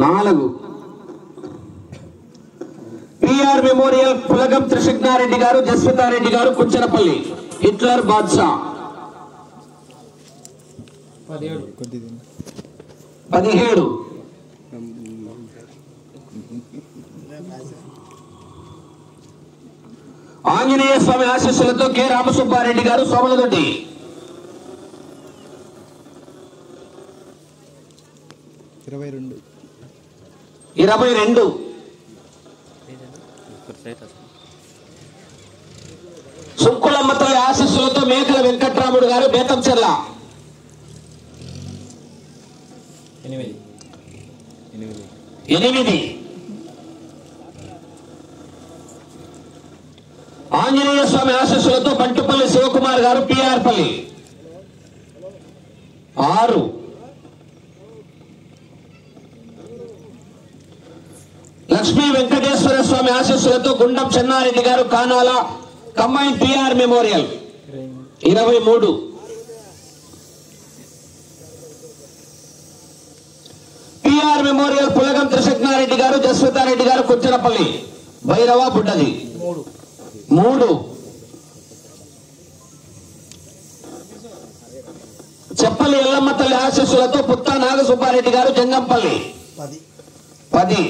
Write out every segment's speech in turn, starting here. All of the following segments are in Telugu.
4 పిఆర్ మెమోరియల్ పులగం త్రిశిగ్నారెడ్డి గారు జస్వితారెడ్డి గారు కుంచనపల్లి హిట్లర్ బాద్షా 17 ఆంజనేయ స్వామి ఆశీస్సులతో కె రామసుబ్బారెడ్డి గారు సోమలదొడ్డి 22 సుంకులమ్మ తల్లి ఆశీస్సులతో మేకల వెంకట్రాముడు గారు బేతంచెర్ల 8 ఆంజనేయ స్వామి ఆశీస్సులతో బంటుపల్లి శివకుమార్ గారు పిఆర్ పల్లి 6 లక్ష్మీ వెంకటేశ్వర స్వామి ఆశీస్సులతో గుండం చెన్నారెడ్డి గారు Kanala combine PR memorial 23 PR memorial Pulagam త్రిశగ్నారెడ్డి గారు జస్వితారెడ్డి గారు కుంచనపల్లి భైరవ బుడ్డది 3 చెప్పల్లి ఎల్లమ్మ తల్లి ఆశీస్సులతో పుత్త నాగసుబ్బారెడ్డి గారు జంగంపల్లి 10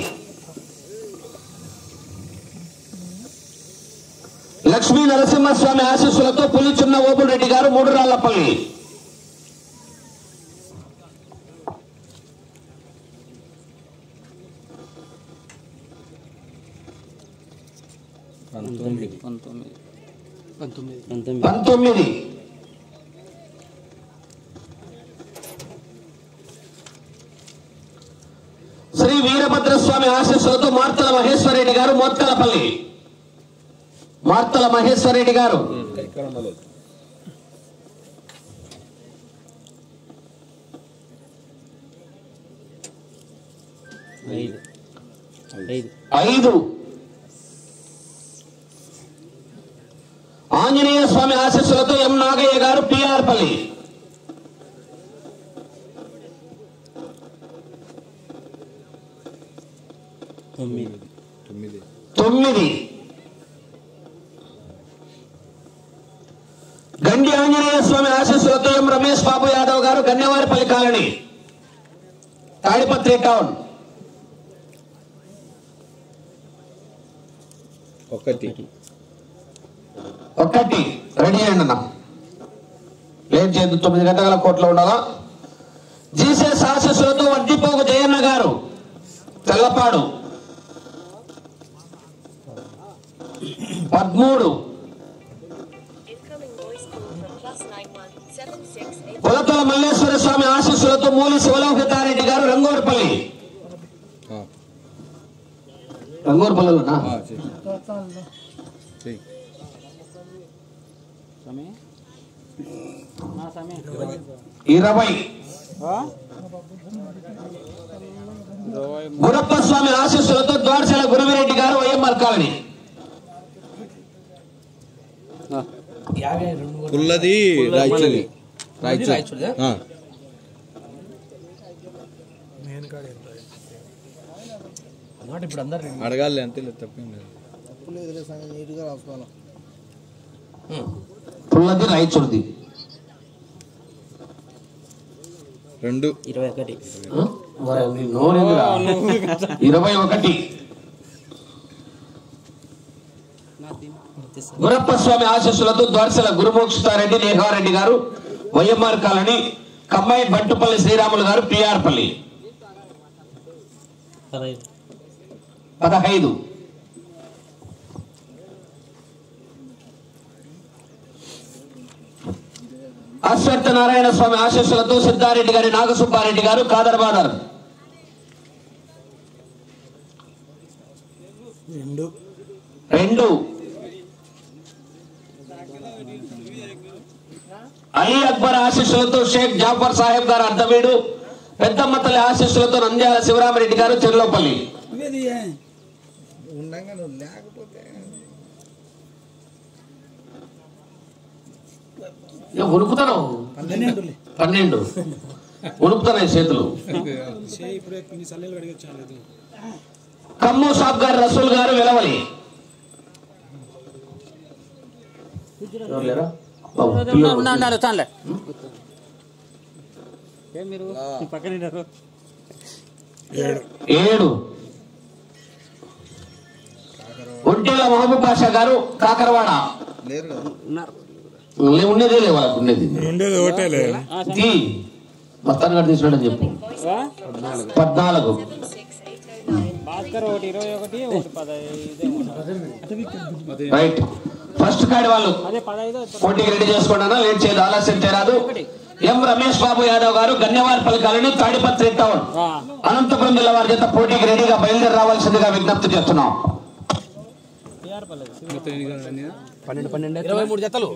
లక్ష్మీ నరసింహస్వామి ఆశీస్సులతో పులి చిన్న ఓబుల్ రెడ్డి గారు మూడురాళ్లపల్లి 19 శ్రీ వీరభద్రస్వామి ఆశీస్సులతో మార్తల మహేశ్వరరెడ్డి గారు మోత్కలపల్లి 5 ఆంజనేయ స్వామి ఆశీస్సులతో ఎం నాగయ్య గారు పిఆర్ పల్లి 9 గండి ఆంజనేయ స్వామి ఆశీస్సులతో ఎం రమేష్ బాబు యాదవ్ గారు Gannevaripalli colony Tadipatri town 1 ready అయ్యండి అన్న లేట్ చేయద్దు 9 గంటల కోట్లో ఉండాలా జీసస్ ఆశీస్సులతో వడ్డిపోగు జయన్న గారు తెల్లపాడు 13 పొలతల మల్లేశ్వర స్వామి ఆశీస్సులతో మూలి శివలోకితారెడ్డి గారు రంగోర్పల్లి రంగోర్పల్లిలోనా 20 గురప్ప స్వామి ఆశీస్సులతో ద్వారచల గురువిరెడ్డి గారు వైఎంఆర్ కాలనీ పుల్లది అడగాలి అంతే తప్పేం లేదు పుల్లది రాయచూర్ది 21 గురప్ప స్వామి ఆశీస్సులతో ద్వారచల గురుమోక్షితారెడ్డి నేహారెడ్డి గారు వైఎంఆర్ కాలనీ కంబాయి బంటుపల్లి శ్రీరాములు గారు పిఆర్ పల్లి 15 అశ్వత్థ నారాయణ స్వామి ఆశీస్సులతో సిద్ధారెడ్డి గారి నాగసుబ్బారెడ్డి గారు కాదర్ బాదర్ 2 అలీ అక్బర్ ఆశీస్సులతో షేక్ జాఫర్ సాహెబ్ గారు అర్ధవీడు పెద్దమ్మ తల్లి ఆశీస్సులతో నంద్యాల శివరామరెడ్డి గారు చెర్లోపల్లి ఉరుకుతాను 12 ఉడుపుతున్నాయి చేతులు. కమ్ము సాబ్ గారు, రసూల్ గారు, వెలవలి. ఏడు. ఒంటెల మహబూబ్ బాషా గారు, కాకరవాడ. ఉండేదే లే వాళ్ళకు, ఉండేది మొత్తాన్ని గారు తీసుకున్నాడని చెప్పు. 14. రైట్. ఫస్ట్ కాడి వాళ్ళు పోటీకి రెడీ చేసుకోండి, లేట్ చేయదు, ఆలస్యం చేయరాదు. ఎం రమేష్ బాబు యాదవ్ గారు, గన్యవారిపల్లి కాలనీ, తాడిపత్రి టౌన్, అనంతపురం జిల్లా వారి చేత పోటీకి రెడీగా బయలుదేరి రావాల్సిందిగా విజ్ఞప్తి చేస్తున్నాం. 12 23 జతలు.